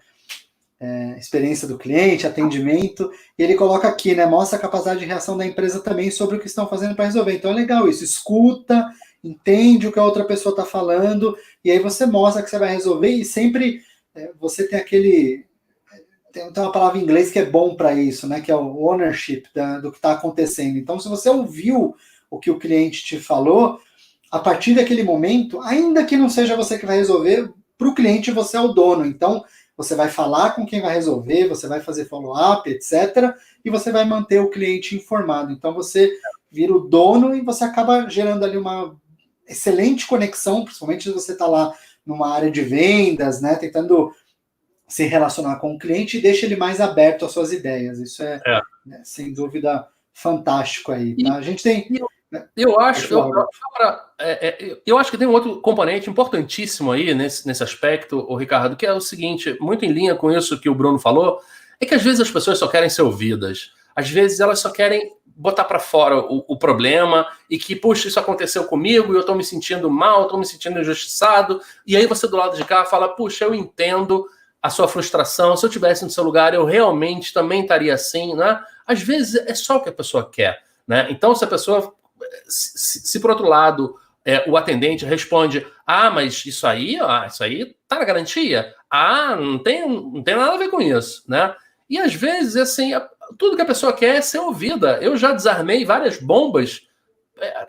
experiência do cliente, atendimento. E ele coloca aqui, né? Mostra a capacidade de reação da empresa também sobre o que estão fazendo para resolver. Então é legal isso. Escuta, entende o que a outra pessoa está falando, e aí você mostra que você vai resolver, e sempre você tem aquele... Tem uma palavra em inglês que é bom para isso, né? Que é o ownership do que está acontecendo. Então, se você ouviu o que o cliente te falou, a partir daquele momento, ainda que não seja você que vai resolver, para o cliente você é o dono. Então, você vai falar com quem vai resolver, você vai fazer follow-up, etc. E você vai manter o cliente informado. Então, você vira o dono e você acaba gerando ali uma excelente conexão, principalmente se você está lá numa área de vendas, né? Tentando se relacionar com o cliente e deixa ele mais aberto às suas ideias. Isso É. né, sem dúvida, fantástico aí, tá? A gente tem... Eu acho que tem um outro componente importantíssimo aí nesse aspecto, o Ricardo, que é o seguinte, muito em linha com isso que o Bruno falou, é que às vezes as pessoas só querem ser ouvidas. Às vezes elas só querem botar para fora o problema e que, puxa, isso aconteceu comigo e eu estou me sentindo mal, estou me sentindo injustiçado. E aí você do lado de cá fala, puxa, eu entendo a sua frustração. Se eu estivesse no seu lugar, eu realmente também estaria assim, né? Às vezes é só o que a pessoa quer, né? Então, se a pessoa, se por outro lado, o atendente responde, mas isso aí tá na garantia? Não tem nada a ver com isso, né? E às vezes, assim, tudo que a pessoa quer é ser ouvida. Eu já desarmei várias bombas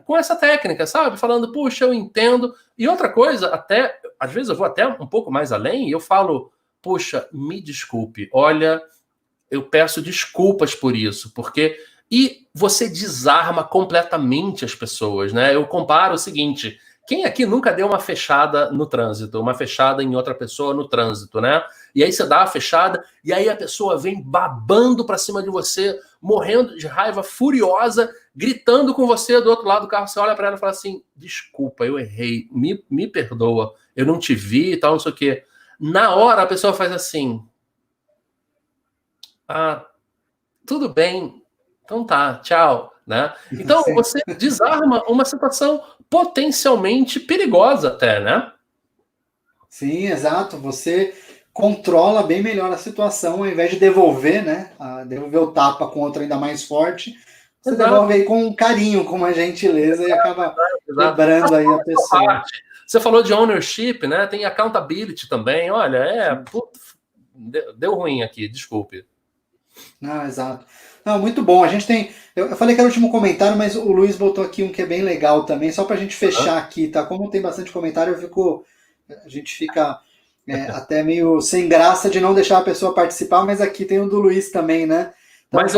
com essa técnica, sabe? Falando, puxa, eu entendo. E outra coisa, até, às vezes eu vou até um pouco mais além e eu falo, puxa, me desculpe, olha, eu peço desculpas por isso, porque... E você desarma completamente as pessoas, né? Eu comparo o seguinte, quem aqui nunca deu uma fechada no trânsito, uma fechada em outra pessoa no trânsito, né? E aí você dá a fechada e aí a pessoa vem babando pra cima de você, morrendo de raiva, furiosa, gritando com você do outro lado do carro. Você olha pra ela e fala assim, desculpa, eu errei, me perdoa, eu não te vi e tal, não sei o quê. Na hora a pessoa faz assim, tudo bem, então tá, tchau, né? Então você desarma uma situação potencialmente perigosa até, né? Sim, exato. Você controla bem melhor a situação, ao invés de devolver, né? Devolver o tapa com outro ainda mais forte, você devolve aí com carinho, com uma gentileza e acaba quebrando aí a pessoa. Você falou de ownership, né? Tem accountability também. Olha, deu ruim aqui, desculpe. Não, exato. Não, muito bom. A gente tem. Eu falei que era o último comentário, mas o Luiz botou aqui um que é bem legal também, só para a gente fechar aqui, tá? Como tem bastante comentário, a gente fica até meio sem graça de não deixar a pessoa participar, mas aqui tem o do Luiz também, né? Então, mas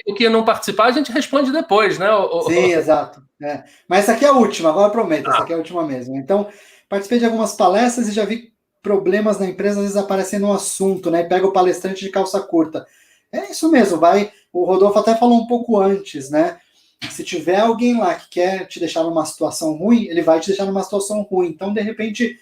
o que não participar, a gente responde depois, né? Sim, exato. Mas essa aqui é a última, agora eu prometo, essa aqui é a última mesmo. Então, participei de algumas palestras e já vi problemas na empresa, às vezes aparecem no assunto, né? Pega o palestrante de calça curta. É isso mesmo, o Rodolfo até falou um pouco antes, né? Se tiver alguém lá que quer te deixar numa situação ruim, ele vai te deixar numa situação ruim. Então, de repente,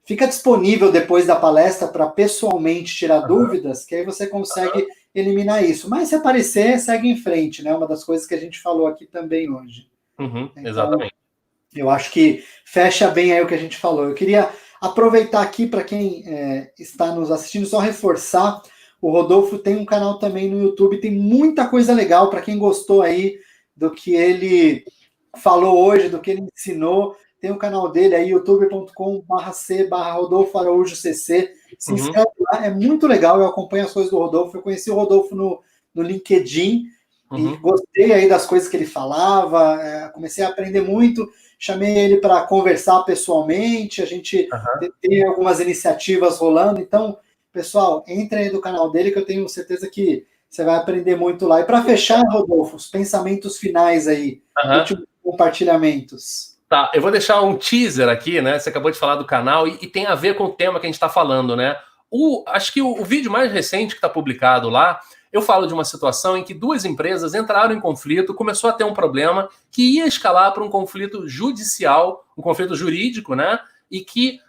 fica disponível depois da palestra para pessoalmente tirar dúvidas, que aí você consegue eliminar isso. Mas se aparecer, segue em frente, né? Uma das coisas que a gente falou aqui também hoje. Então, exatamente. Eu acho que fecha bem aí o que a gente falou. Eu queria aproveitar aqui para quem está nos assistindo, só reforçar. O Rodolfo tem um canal também no YouTube, tem muita coisa legal para quem gostou aí do que ele falou hoje, do que ele ensinou. Tem o canal dele aí, youtube.com/c/Rodolfo Araújo CC. Se inscreve lá, é muito legal, eu acompanho as coisas do Rodolfo. Eu conheci o Rodolfo no LinkedIn e gostei aí das coisas que ele falava, comecei a aprender muito, chamei ele para conversar pessoalmente, a gente tem algumas iniciativas rolando, então, pessoal, entre aí no canal dele que eu tenho certeza que você vai aprender muito lá. E para fechar, Rodolfo, os pensamentos finais aí, últimos compartilhamentos. Tá, eu vou deixar um teaser aqui, né? Você acabou de falar do canal e tem a ver com o tema que a gente está falando, né? Acho que o vídeo mais recente que está publicado lá, eu falo de uma situação em que duas empresas entraram em conflito, começou a ter um problema que ia escalar para um conflito judicial, um conflito jurídico, né? E que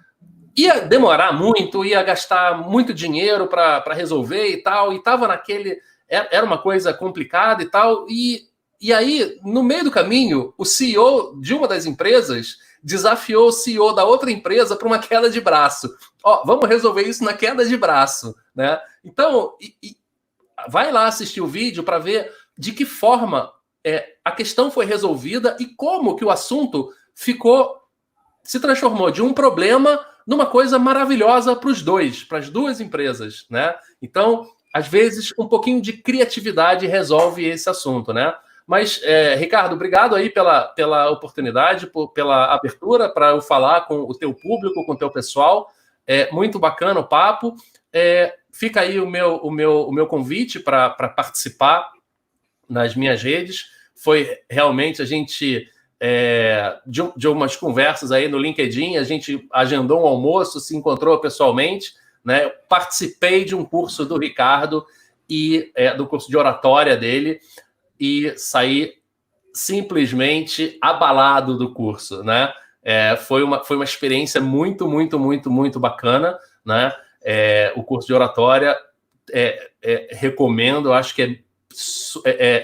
ia demorar muito, ia gastar muito dinheiro para resolver e tal, e estava naquele... Era uma coisa complicada e tal, e aí, no meio do caminho, o CEO de uma das empresas desafiou o CEO da outra empresa para uma queda de braço. Vamos resolver isso na queda de braço, né? Então, vai lá assistir o vídeo para ver de que forma a questão foi resolvida e como que o assunto se transformou de um problema numa coisa maravilhosa para os dois, para as duas empresas, né? Então, às vezes, um pouquinho de criatividade resolve esse assunto, né? Mas, Ricardo, obrigado aí pela oportunidade, pela abertura para eu falar com o teu público, com o teu pessoal. Muito bacana o papo. Fica aí o meu convite para participar nas minhas redes. Foi realmente, a gente de umas conversas aí no LinkedIn, a gente agendou um almoço, se encontrou pessoalmente, né? Eu participei de um curso do Ricardo e do curso de oratória dele e saí simplesmente abalado do curso, né? Foi uma experiência muito, muito, muito, muito bacana, né? O curso de oratória recomendo, acho que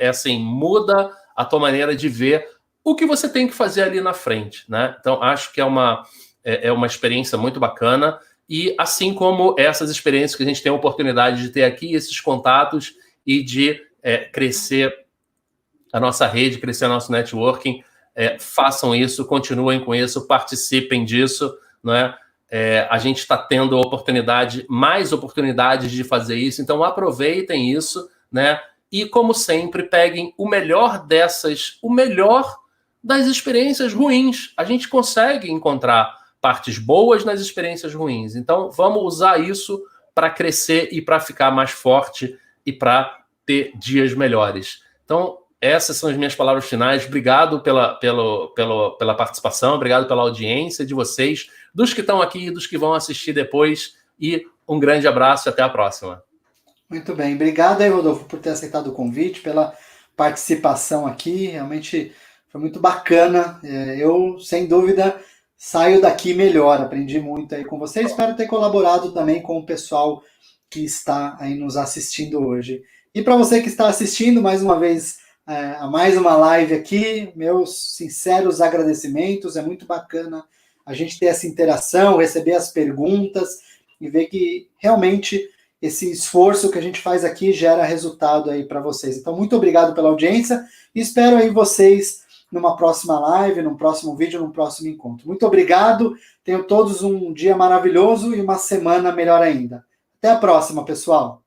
assim, muda a tua maneira de ver o que você tem que fazer ali na frente, né? Então, acho que é uma experiência muito bacana, e assim como essas experiências que a gente tem a oportunidade de ter aqui, esses contatos e de crescer a nossa rede, crescer o nosso networking, façam isso, continuem com isso, participem disso, né? A gente está tendo mais oportunidades de fazer isso, então aproveitem isso, né? E, como sempre, peguem o melhor das experiências ruins. A gente consegue encontrar partes boas nas experiências ruins. Então, vamos usar isso para crescer e para ficar mais forte e para ter dias melhores. Então, essas são as minhas palavras finais. Obrigado pela participação, obrigado pela audiência de vocês, dos que estão aqui e dos que vão assistir depois. E um grande abraço e até a próxima. Muito bem. Obrigado aí, Rodolfo, por ter aceitado o convite, pela participação aqui. Realmente foi muito bacana. Eu, sem dúvida, saio daqui melhor. Aprendi muito aí com você. Espero ter colaborado também com o pessoal que está aí nos assistindo hoje. E para você que está assistindo, mais uma vez, a mais uma live aqui, meus sinceros agradecimentos. É muito bacana a gente ter essa interação, receber as perguntas e ver que realmente esse esforço que a gente faz aqui gera resultado aí para vocês. Então, muito obrigado pela audiência e espero aí vocês numa próxima live, num próximo vídeo, num próximo encontro. Muito obrigado, tenham todos um dia maravilhoso e uma semana melhor ainda. Até a próxima, pessoal!